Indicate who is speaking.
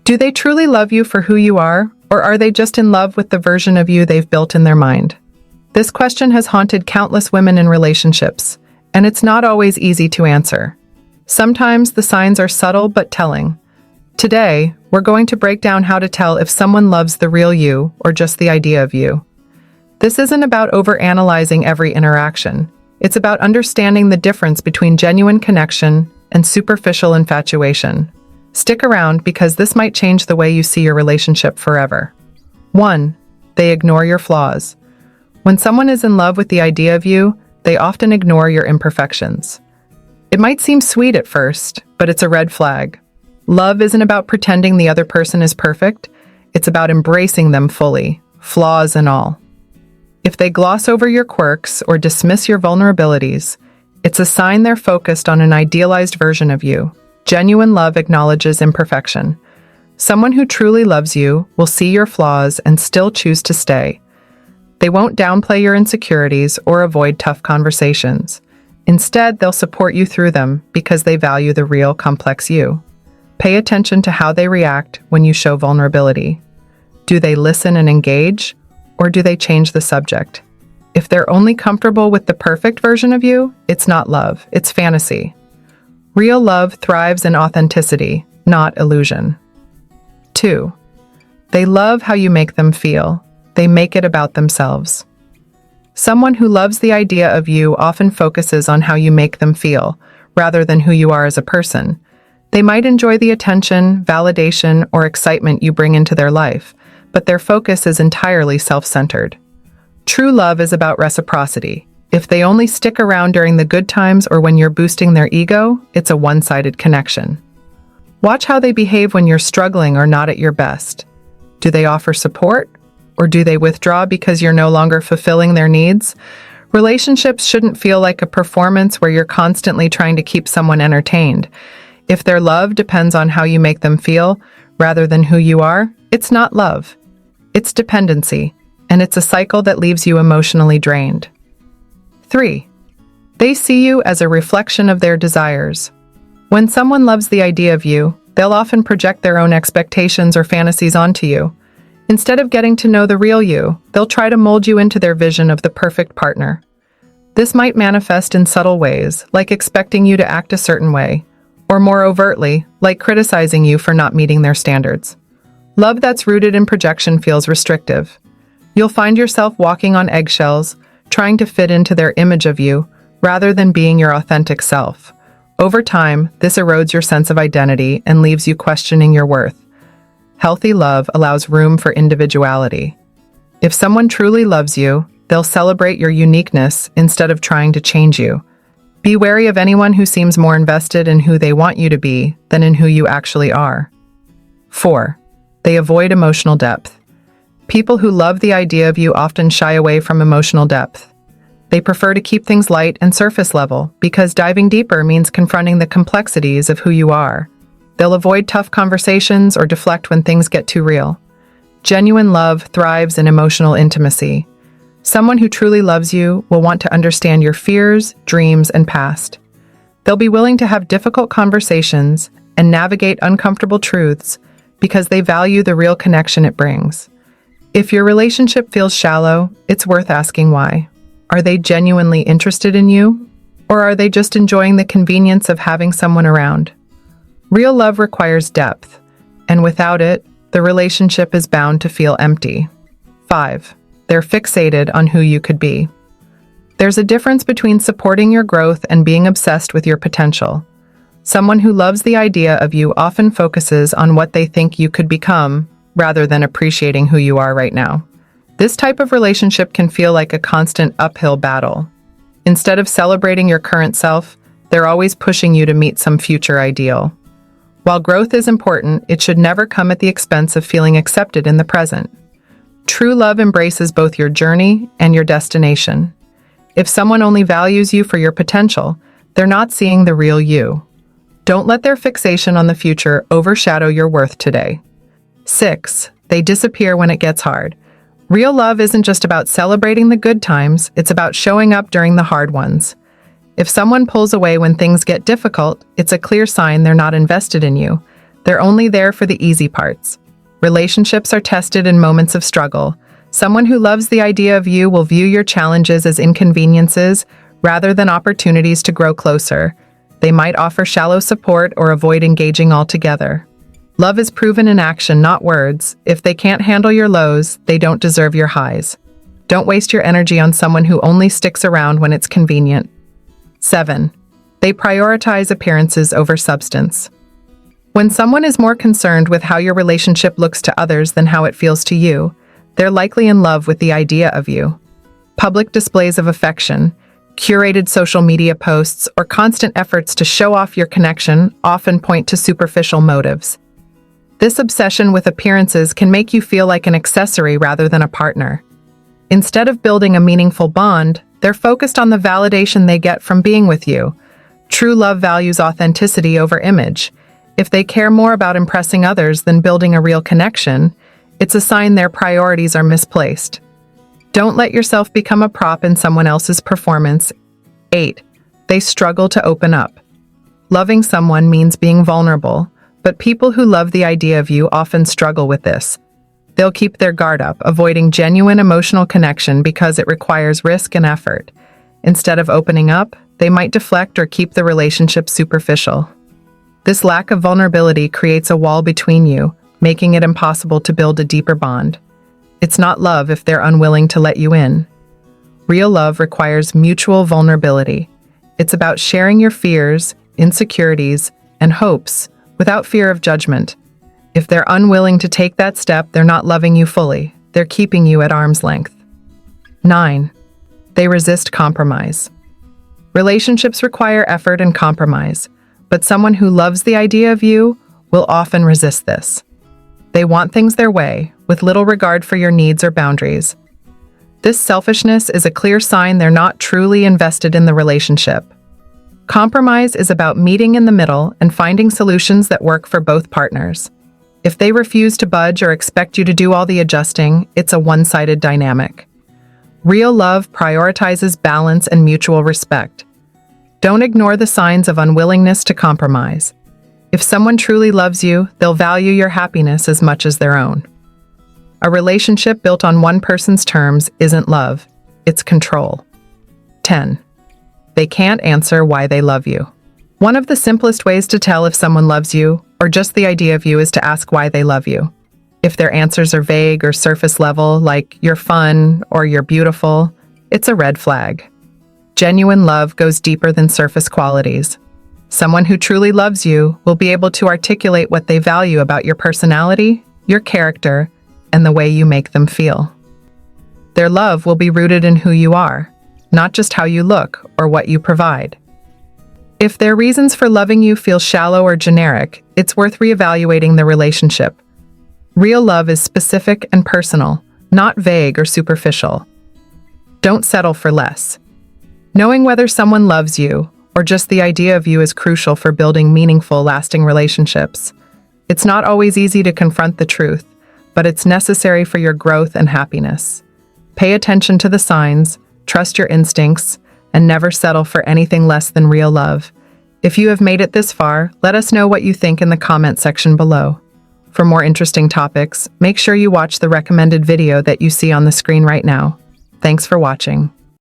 Speaker 1: Do they truly love you for who you are, or are they just in love with the version of you they've built in their mind? This question has haunted countless women in relationships, and it's not always easy to answer. Sometimes the signs are subtle but telling. Today, we're going to break down how to tell if someone loves the real you or just the idea of you. This isn't about overanalyzing every interaction. It's about understanding the difference between genuine connection and superficial infatuation. Stick around because this might change the way you see your relationship forever. 1. They ignore your flaws. When someone is in love with the idea of you, they often ignore your imperfections. It might seem sweet at first, but it's a red flag. Love isn't about pretending the other person is perfect. It's about embracing them fully, flaws and all. If they gloss over your quirks or dismiss your vulnerabilities, it's a sign they're focused on an idealized version of you. Genuine love acknowledges imperfection. Someone who truly loves you will see your flaws and still choose to stay. They won't downplay your insecurities or avoid tough conversations. Instead, they'll support you through them because they value the real, complex you. Pay attention to how they react when you show vulnerability. Do they listen and engage, or do they change the subject? If they're only comfortable with the perfect version of you, it's not love, it's fantasy. Real love thrives in authenticity, not illusion. 2. They love how you make them feel. They make it about themselves. Someone who loves the idea of you often focuses on how you make them feel, rather than who you are as a person. They might enjoy the attention, validation, or excitement you bring into their life, but their focus is entirely self-centered. True love is about reciprocity. If they only stick around during the good times or when you're boosting their ego, it's a one-sided connection. Watch how they behave when you're struggling or not at your best. Do they offer support? Or do they withdraw because you're no longer fulfilling their needs? Relationships shouldn't feel like a performance where you're constantly trying to keep someone entertained. If their love depends on how you make them feel, rather than who you are, it's not love. It's dependency, and it's a cycle that leaves you emotionally drained. 3. They see you as a reflection of their desires. When someone loves the idea of you, they'll often project their own expectations or fantasies onto you. Instead of getting to know the real you, they'll try to mold you into their vision of the perfect partner. This might manifest in subtle ways, like expecting you to act a certain way, or more overtly, like criticizing you for not meeting their standards. Love that's rooted in projection feels restrictive. You'll find yourself walking on eggshells, trying to fit into their image of you, rather than being your authentic self. Over time, this erodes your sense of identity and leaves you questioning your worth. Healthy love allows room for individuality. If someone truly loves you, they'll celebrate your uniqueness instead of trying to change you. Be wary of anyone who seems more invested in who they want you to be than in who you actually are. 4. They avoid emotional depth. People who love the idea of you often shy away from emotional depth. They prefer to keep things light and surface level because diving deeper means confronting the complexities of who you are. They'll avoid tough conversations or deflect when things get too real. Genuine love thrives in emotional intimacy. Someone who truly loves you will want to understand your fears, dreams, and past. They'll be willing to have difficult conversations and navigate uncomfortable truths because they value the real connection it brings. If your relationship feels shallow, it's worth asking why. Are they genuinely interested in you? Or are they just enjoying the convenience of having someone around? Real love requires depth, and without it, the relationship is bound to feel empty. 5. They're fixated on who you could be. There's a difference between supporting your growth and being obsessed with your potential. Someone who loves the idea of you often focuses on what they think you could become, rather than appreciating who you are right now. This type of relationship can feel like a constant uphill battle. Instead of celebrating your current self, they're always pushing you to meet some future ideal. While growth is important, it should never come at the expense of feeling accepted in the present. True love embraces both your journey and your destination. If someone only values you for your potential, they're not seeing the real you. Don't let their fixation on the future overshadow your worth today. 6. They disappear when it gets hard. Real love isn't just about celebrating the good times, it's about showing up during the hard ones. If someone pulls away when things get difficult, it's a clear sign they're not invested in you. They're only there for the easy parts. Relationships are tested in moments of struggle. Someone who loves the idea of you will view your challenges as inconveniences rather than opportunities to grow closer. They might offer shallow support or avoid engaging altogether. Love is proven in action, not words. If they can't handle your lows, they don't deserve your highs. Don't waste your energy on someone who only sticks around when it's convenient. 7. They prioritize appearances over substance. When someone is more concerned with how your relationship looks to others than how it feels to you, they're likely in love with the idea of you. Public displays of affection, curated social media posts, or constant efforts to show off your connection often point to superficial motives. This obsession with appearances can make you feel like an accessory rather than a partner. Instead of building a meaningful bond, they're focused on the validation they get from being with you. True love values authenticity over image. If they care more about impressing others than building a real connection, it's a sign their priorities are misplaced. Don't let yourself become a prop in someone else's performance. 8. They struggle to open up. Loving someone means being vulnerable, but people who love the idea of you often struggle with this. They'll keep their guard up, avoiding genuine emotional connection because it requires risk and effort. Instead of opening up, they might deflect or keep the relationship superficial. This lack of vulnerability creates a wall between you, making it impossible to build a deeper bond. It's not love if they're unwilling to let you in. Real love requires mutual vulnerability. It's about sharing your fears, insecurities, and hopes without fear of judgment. If they're unwilling to take that step, they're not loving you fully. They're keeping you at arm's length. 9. They resist compromise. Relationships require effort and compromise, but someone who loves the idea of you will often resist this. They want things their way, with little regard for your needs or boundaries. This selfishness is a clear sign they're not truly invested in the relationship. Compromise is about meeting in the middle and finding solutions that work for both partners. If they refuse to budge or expect you to do all the adjusting, it's a one-sided dynamic. Real love prioritizes balance and mutual respect. Don't ignore the signs of unwillingness to compromise. If someone truly loves you, they'll value your happiness as much as their own. A relationship built on one person's terms isn't love, it's control. 10. They can't answer why they love you. One of the simplest ways to tell if someone loves you, or just the idea of you, is to ask why they love you. If their answers are vague or surface level, like "you're fun" or "you're beautiful," it's a red flag. Genuine love goes deeper than surface qualities. Someone who truly loves you will be able to articulate what they value about your personality, your character, and the way you make them feel. Their love will be rooted in who you are, not just how you look or what you provide. If their reasons for loving you feel shallow or generic, it's worth reevaluating the relationship. Real love is specific and personal, not vague or superficial. Don't settle for less. Knowing whether someone loves you or just the idea of you is crucial for building meaningful, lasting relationships. It's not always easy to confront the truth, but it's necessary for your growth and happiness. Pay attention to the signs, trust your instincts, and never settle for anything less than real love. If you have made it this far, let us know what you think in the comment section below. For more interesting topics, make sure you watch the recommended video that you see on the screen right now. Thanks for watching.